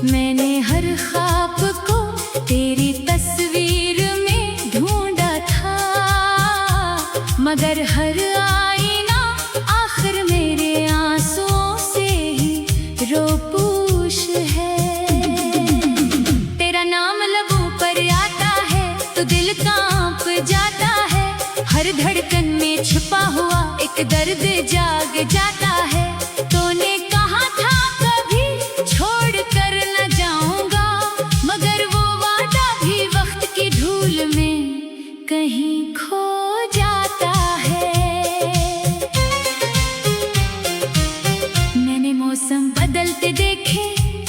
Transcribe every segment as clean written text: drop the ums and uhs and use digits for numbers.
मैंने हर ख्वाब को तेरी तस्वीर में ढूंढा था, मगर हर आईना आखिर मेरे आंसुओं से ही रोपूश है। तेरा नाम लबों पर आता है तो दिल कांप जाता है, हर धड़कन में छुपा हुआ एक दर्द जाग जाता है। तूने कहा था कभी छोड़ कर न जाऊंगा, मगर वो वादा भी वक्त की धूल में कहीं खो जाता है। मैंने मौसम बदलते देखे,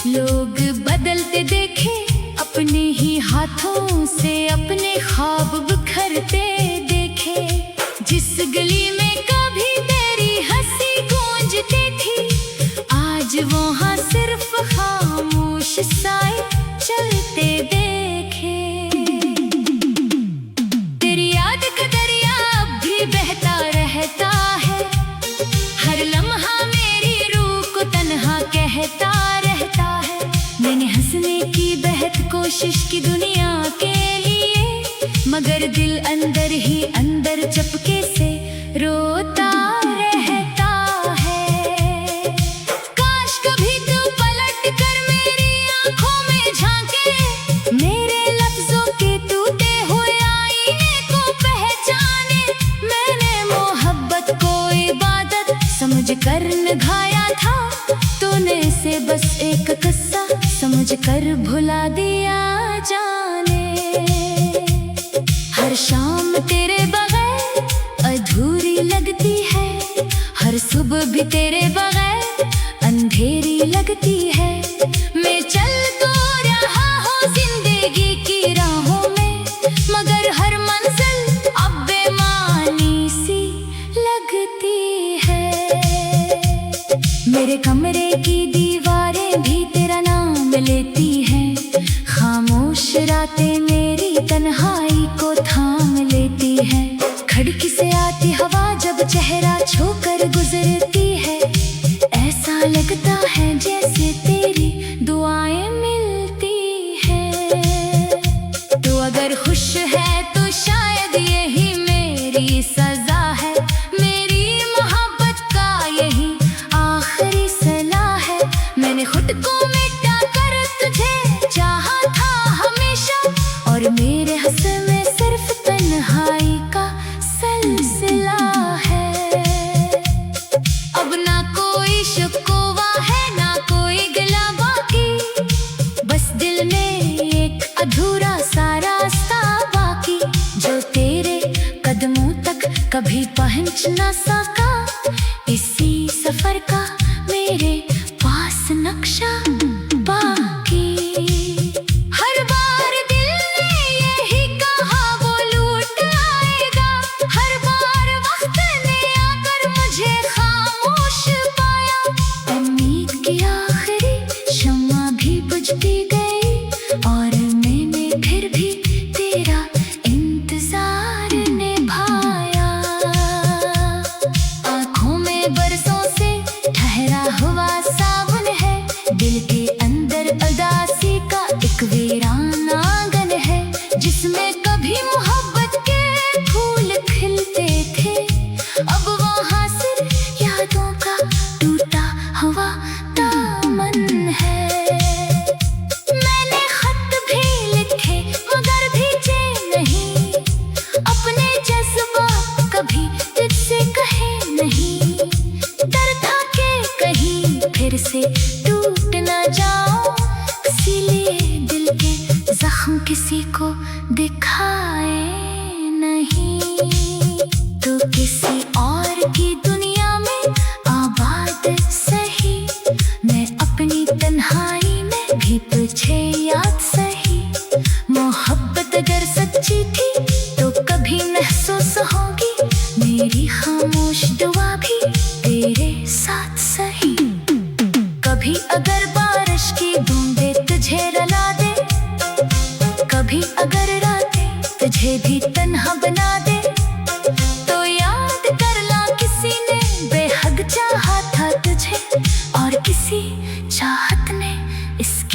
लोग बदलते देखे, अपने ही हाथों से अपने ख्वाब बिखरते देखे। जिस गली में कभी तेरी हंसी गूंजती थी, आज वहाँ सिर्फ खामोश साए चलते देखे। तेरी याद का दरिया अब भी बहता रहता है, हर लम्हा मेरी रूह को तन्हा कहता रहता है। मैंने हंसने की बेहद कोशिश की दुनिया के लिए, मगर दिल अंदर ही अंदर चपके से रोता रहता है। काश कभी तू पलट कर मेरी आंखों में झांके, मेरे लफ्जों के टूटे हुए आईने को पहचाने। मैंने मोहब्बत को इबादत समझ कर निभाया था, तूने से बस एक किस्सा समझ कर भुला दिया जाने। हर शाम तेरे बगैर अधूरी लगती है, हर सुबह भी तेरे बगैर अंधेरी लगती है। मैं चल तो रहा हूँ जिंदगी की राहों में, मगर हर मंजिल अब बेमानी सी लगती है। मेरे कमरे की दीवारें भी तेरा नाम लेती हैं, खामोश रातें मेरी तन्हाई को थाम लेती है। खिड़की से आती हवा जब चेहरा छूकर गुजरती है, ऐसा लगता है जैसे तेरी दुआएं मिलती है। तू अगर खुश है तो शायद यही मेरी सजा है, मेरी मोहब्बत का यही आखिरी सलाह है। मैंने खुद को मिटा कर तुझे चाहा था हमेशा, और मेरे हंस में सिर्फ तन्हाई का सिलसिला है। अब ना कोई शिकवा है ना कोई गिला बाकी, बस दिल में एक अधूरा सा रास्ता बाकी, जो तेरे कदमों तक कभी पहुंच ना सका। इसी सफर का मेरे पास नक्शा बाकी। हर बार दिल ने यही कहा वो लूट आएगा, हर बार वक्त ने आकर मुझे खामोश पाया। उम्मीद की आखिरी शम्मा भी बुझती गई, और मैंने फिर भी तेरा इंतजार निभाया। आँखों में बरसों से ठहरा हुआ सावन है, दिल के अंदर उदासी का एक वीरान आंगन है, जिसमें कभी मोहब्बत के फूल खिलते थे। अब वहाँ सिर्फ यादों का टूटा हुआ दामन है। मैंने खत भी लिखे मगर भीजे नहीं, अपने जज्बा कभी तुझसे कहे नहीं। डर था कि कहीं फिर से टूट ना जाओ, इसीलिए दिल के जख्म किसी को दिखाए नहीं। तो किसी और की दुनिया में आबाद सही, मैं अपनी तन्हाई में भी तुझे याद सही। मोहब्बत अगर सच्ची थी तो कभी महसूस होगी, मेरी खामोश दुआ भी तेरे साथ सही। कभी अगर बारिश की बूंदें तुझे रुला दे, कभी अगर रातें तुझे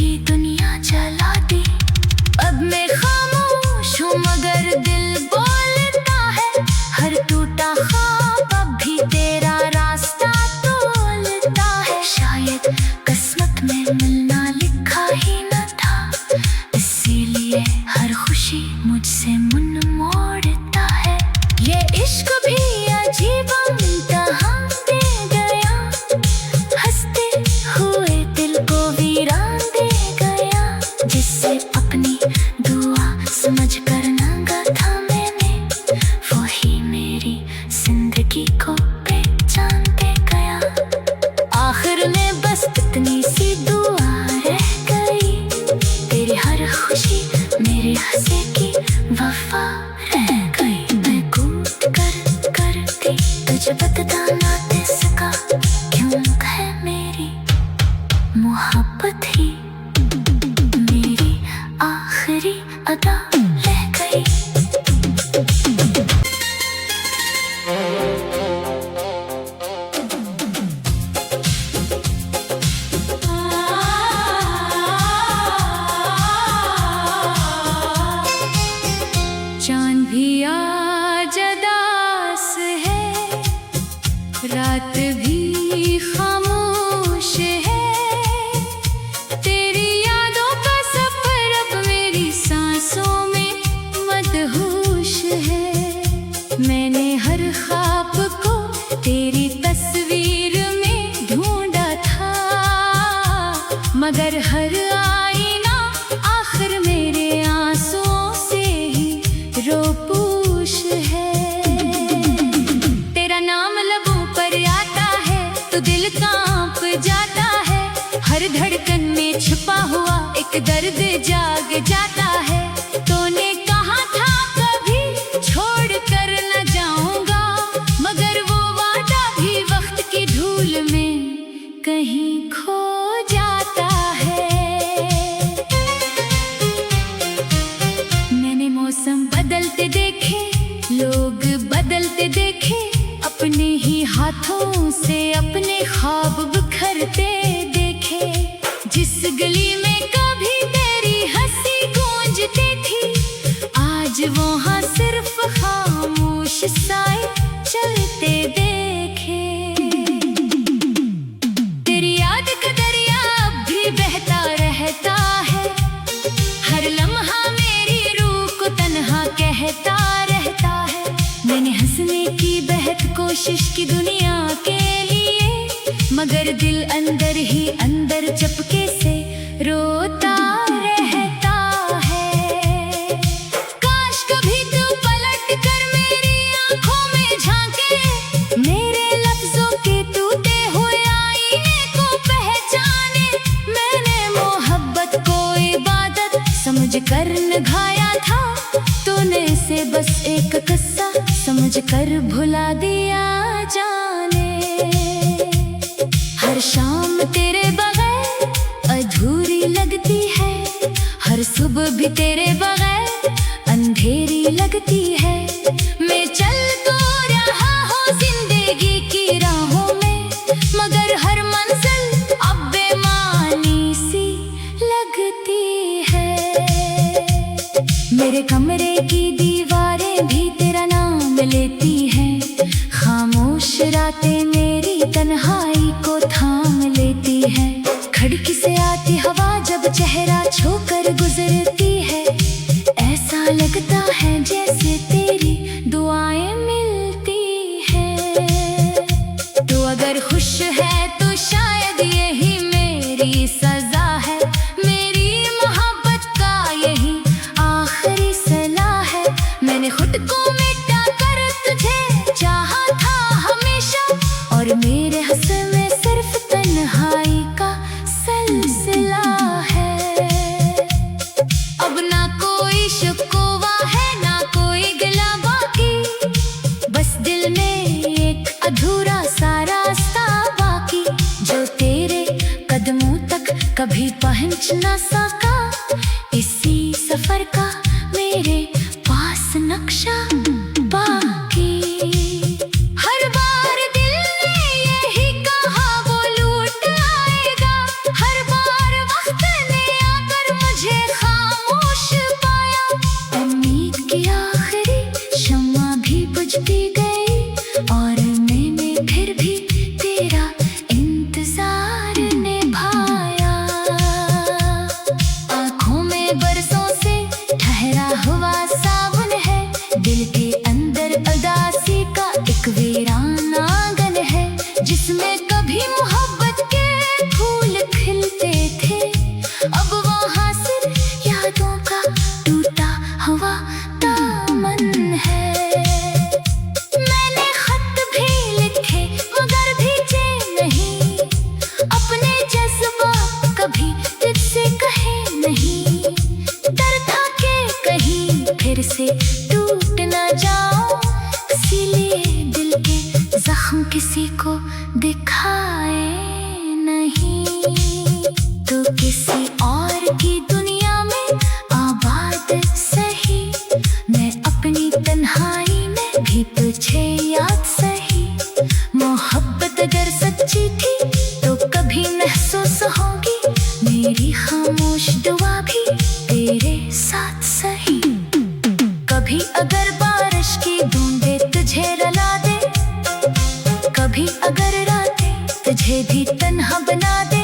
की दुनिया जला दी। अब मैं खामोश हूँ मगर दिल बोलता है, हर टूटा ख्वाब अब भी तेरा रास्ता तोलता है। शायद किस्मत में मिलना लिखा ही न था, इसीलिए हर खुशी मुझसे मुन मोड़ता है। ये इश्क भी अजीब इम्तिहान दे गया, हंसते हुए दिल को वीरान दे गया। जिससे अपनी दुआ समझ कर मांगा था मैंने, वही मेरी जिंदगी को पहचान दे गया। आखिर में बस इतनी सी दुआ रह गई, तेरी हर खुशी मेरे हंसे की वफा रह गई। मैं कूद कर करती तुझे बता ना दे सका, क्यों है मेरी मोहब्बत ही मेरी आखिरी अदा रह गई। चांद भी आज उदास है, रात भी खामोश है। तेरी यादों का सफर अब मेरी सांसों में मदहोश है। मैंने हर ख्वाब को तेरी तस्वीर में ढूंढा था, मगर हर आईना आखिर मेरे आंसुओं से ही रोपूश है। तेरा नाम लबों पर आता है तो दिल कांप जाता है, हर धड़कन में छुपा हुआ एक दर्द जाग जाता है। तूने कहा था कभी छोड़ कर न जाऊंगा, मगर वो वादा भी वक्त की धूल में कहीं खो जाता है। मैंने मौसम बदलते देखे, लोग बदलते देखे, अपने ही हाथों से अपने ख्वाब बिखरते देखे। जिस गली में कभी तेरी हंसी गूंजती थी, आज वहाँ सिर्फ खामोश साए चलते देखे। तेरी याद का दरिया अब भी बहता रहता है, हर लम्हा मेरी रूह को तन्हा कहता रहता है। मैंने हंसने की बेहद कोशिश की दुनिया के लिए, मगर दिल अंदर ही अंदर चपके से रोता रहता है। काश कभी तू पलट कर मेरी आंखों में झांके, मेरे लफ्जों के टूटे हुए आईने को पहचाने। मैंने मोहब्बत को इबादत समझ कर निभाया था, तूने से बस एक किस्सा समझ कर भुला दिया जाने। हर शाम तेरे बगैर अधूरी लगती है, हर सुबह भी तेरे बगैर अंधेरी लगती है। मैं चल तो रहा हूँ जिंदगी की राहों में, मगर हर मंजिल अब बेमानी सी लगती है। मेरे कमरे की दीवारें भी तेरा नाम लेती हैं, खामोश रातें मेरी तन्हाई को थाम लेती हैं। खिड़की से आती हवा जब चेहरा छूकर गुजरती है, ऐसा लगता है जैसे तेरी दुआएं मिलती हैं। तू अगर खुश है तो शायद यही मेरी सजा है, मेरी मोहब्बत का यही आखिरी सलाह है। मैंने खुद को मिटा कर तुझे चाहा था हमेशा, और मेरे हंस में सिर्फ तन्हाई का सिलसिला है। अब ना कोई शिकवा है ना कोई गिला बाकी, बस दिल में एक अधूरा सा रास्ता बाकी, जो तेरे कदमों तक कभी पहुंच ना सका। इसी सफर का मेरे पास नक्शा बाकी। हर बार दिल ने यही कहा वो लूट आएगा, हर बार वक्त ने बाहर की दुनिया में आबाद सही, मैं अपनी तन्हाई में भी तुझे याद सही। मोहब्बत अगर सच्ची थी तो कभी महसूस होगी, मेरी खामोश दुआ भी तेरे साथ सही। कभी अगर बारिश की बूंदें तुझे रुला दे, कभी अगर रातें तुझे भी तन्हा बना दे,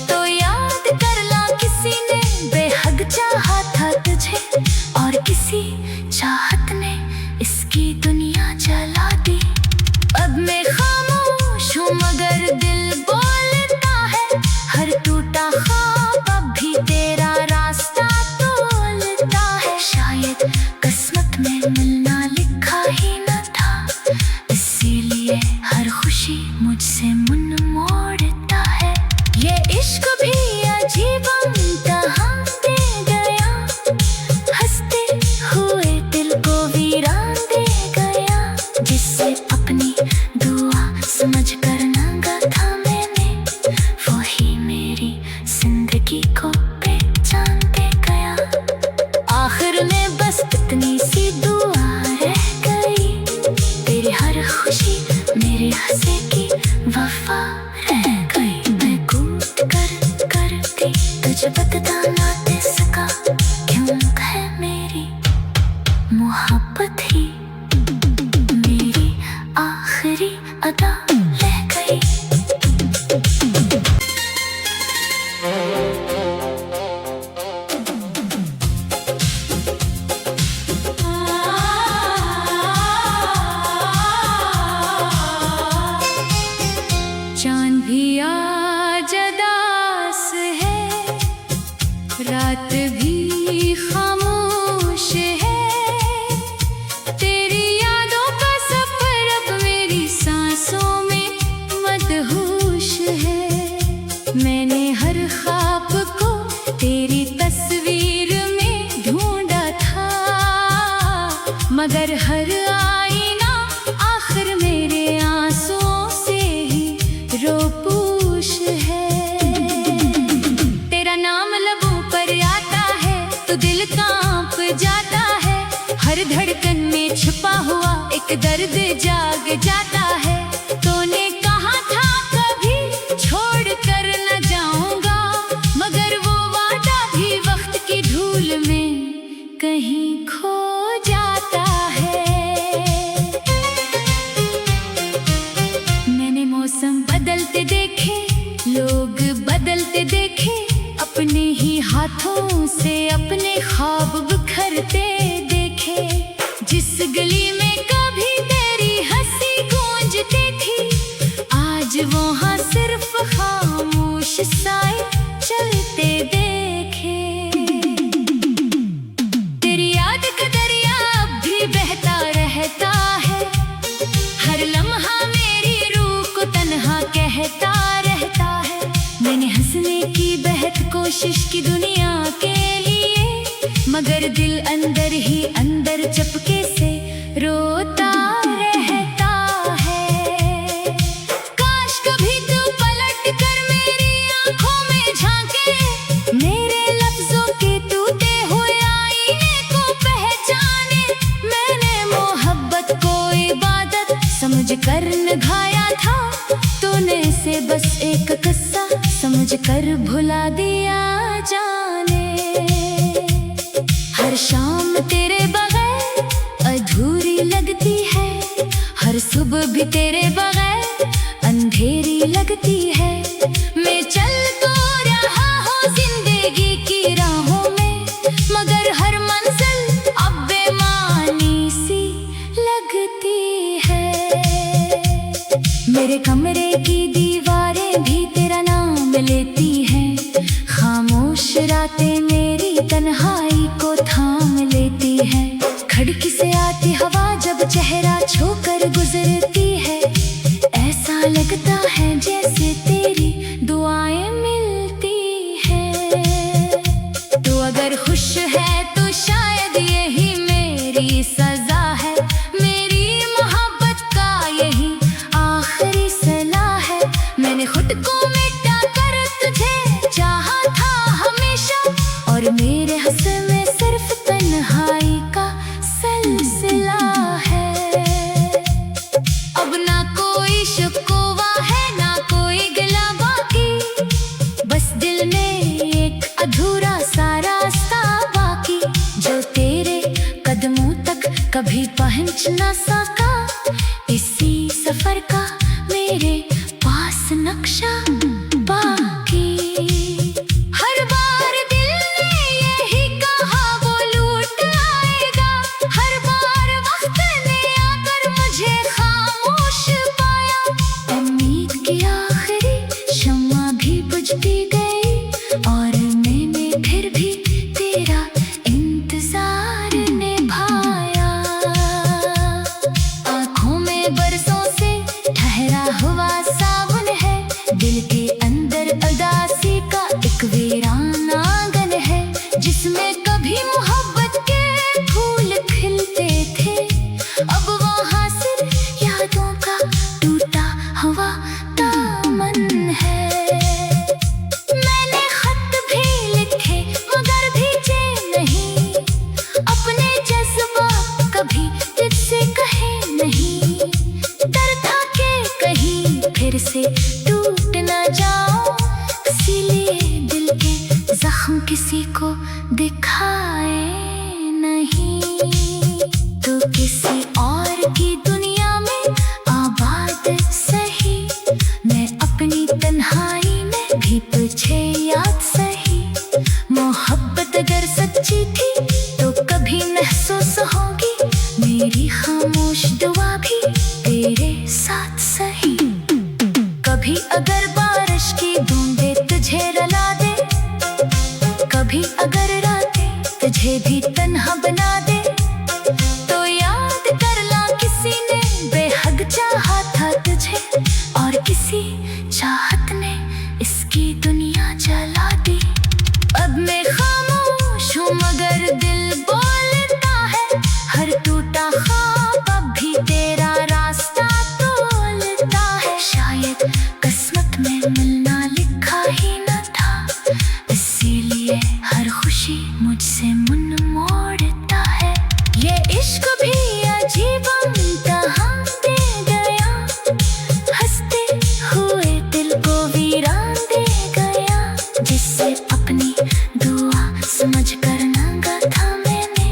तो याद कर ला किसी ने बेहद चाहा था तुझे, और किसी चाहत ने इसकी दुनिया जला दी। अब मैं खामोश हूँ मगर दिल बोलता है, हर टूटा ख्वाब अब भी तेरा रास्ता तोलता है। शायद किस्मत में मिलना लिखा ही न था, इसीलिए हर खुशी मुझसे मुन मोड़ता है। ये इश्क भी अजीब इम्तिहान दे गया, हंसते हुए दिल को वीरान दे गया। जिसे अपनी दुआ समझ कर मांगा था मैंने, वही मेरी जिंदगी को पहचान दे गया। आखिर में बस इतनी सी दुआ रह गई, तेरी हर खुशी मेरे हंसे की वफा रह गई। मैं कूद कर करती तुझे बता ना दे सका, क्यों है मेरी मोहब्बत ही मेरी आखिरी अदा रह गई। चांद भी आज उदास है, रात भी खामोश है, तेरी यादों का सफर अब मेरी सांसों में मदहोश है। मैंने हर ख्वाब को तेरी तस्वीर में ढूंढा था, मगर हर आईना आखिर मेरे आंसुओं से ही रोपूश है। तेरा नाम लबों पर आता है तो दिल कांप जाता है, हर धड़कन में छुपा हुआ एक दर्द जाग जाता है। तूने कहा था कभी छोड़ कर न जाऊंगा, मगर वो वादा भी वक्त की धूल में कहीं खो जाता है। मैंने मौसम बदलते देखे, लोग बदलते देखे, अपने ही हाथों से अपने ख्वाब बिखरते देखे। जिस गली में कभी तेरी हंसी गूंजती थी, आज वहाँ सिर्फ खामोश साए चलते देखे। तेरी याद का दरिया अब भी बहता रहता है, हर लम्हा मेरी रूह को तन्हा कहता रहता है। मैंने हंसने की बेहद कोशिश की दुनिया के लिए, मगर दिल अंदर ही अंदर चपके से रोता रहता है। काश कभी तू पलट कर मेरी आंखों में झांके, मेरे लफ्जों के टूटे हुए आईने को पहचाने। मैंने मोहब्बत को इबादत समझ कर निभाया था, तूने से बस एक किस्सा समझ कर भुला दिया जाने। हर शाम तेरे बगैर अधूरी लगती है, हर सुबह भी तेरे बगैर अंधेरी लगती है। मैं चल तो रहा हूँ जिंदगी की राहों में, मगर हर मंजिल अब बेमानी सी लगती है। मेरे कमरे की दीवारें भी तेरा नाम लेती हैं, खामोश रातें मेरी तन्हाई को थाम लेती हैं। खिड़की से आती हवा जब चेहरा छूकर गुजरती है, ऐसा लगता है जैसे तेरी दुआएं मिलती हैं। तू अगर खुश है तो शायद यही मेरी सजा है, मेरी मोहब्बत का यही आखिरी सलाह है। मैंने खुद को मिटा कर तुझे चाहा था हमेशा, रच ना सका इसी सफर का मेरे पास नक्शा बाकी। हर बार दिल ने यही कहा वो लूट आएगा, हर बार वक्त ने आकर मुझे खामोश पाया। उम्मीद की आखिरी शम्मा भी बुझती गई और मैंने फिर भी तेरा इंतजार निभाया। आँखों में बरसों से ठहरा हुआ सावन है, दिल के अंदर उदासी का एक वीरान आंगन है, जिसमें कभी मोहब्बत के फूल खिलते थे, अब वहाँ सिर्फ यादों का टूटा हुआ दामन है। मैंने खत भी लिखे मगर भीजे नहीं, अपने जज्बात कभी तुझसे कहे नहीं, डर था कि कहीं फिर से टूट ना जाओ, इसीलिए दिल के जख्म किसी को दिखाए नहीं। तो किसी और की दुनिया में आबाद सही, मैं अपनी तन्हाई में भी तुझे याद सही। मोहब्बत अगर सच्ची थी तो कभी महसूस होगी, मेरी खामोश दुआ भी तेरे साथ सही। कभी अगर बारिश की बूंदें तुझे रुला दे, कभी अगर रातें तुझे भी तन्हा बना दे, तो याद कर ला किसी ने बेहद चाहा था तुझे, और किसी चाहत ने इसकी दुनिया जला दी। अब मैं खामोश हूँ मगर दिल बोलता है, हर टूटा ख्वाब अब भी तेरा रास्ता तोलता है। शायद किस्मत में मिलना लिखा ही न था, इसीलिए हर खुशी मुझसे मुन मोड़ता है। ये इश्क भी अजीब इम्तिहान दे गया, हंसते हुए दिल को वीरान दे गया, जिससे अपनी दुआ समझ कर मांगा था मैंने,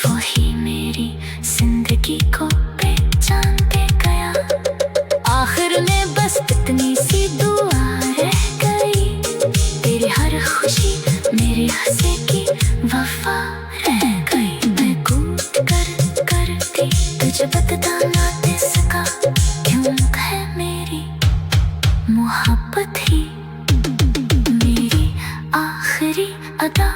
वही मेरी जिंदगी को पहचान दे गया। आखिर में बस इतनी सी दुआ रह गई, तेरी हर खुशी मेरे हंसे की वफा रह गई। मैं कूद कर करती तुझे बता ना दे सका, क्यों है मेरी मोहब्बत ही मेरी आखिरी अदा।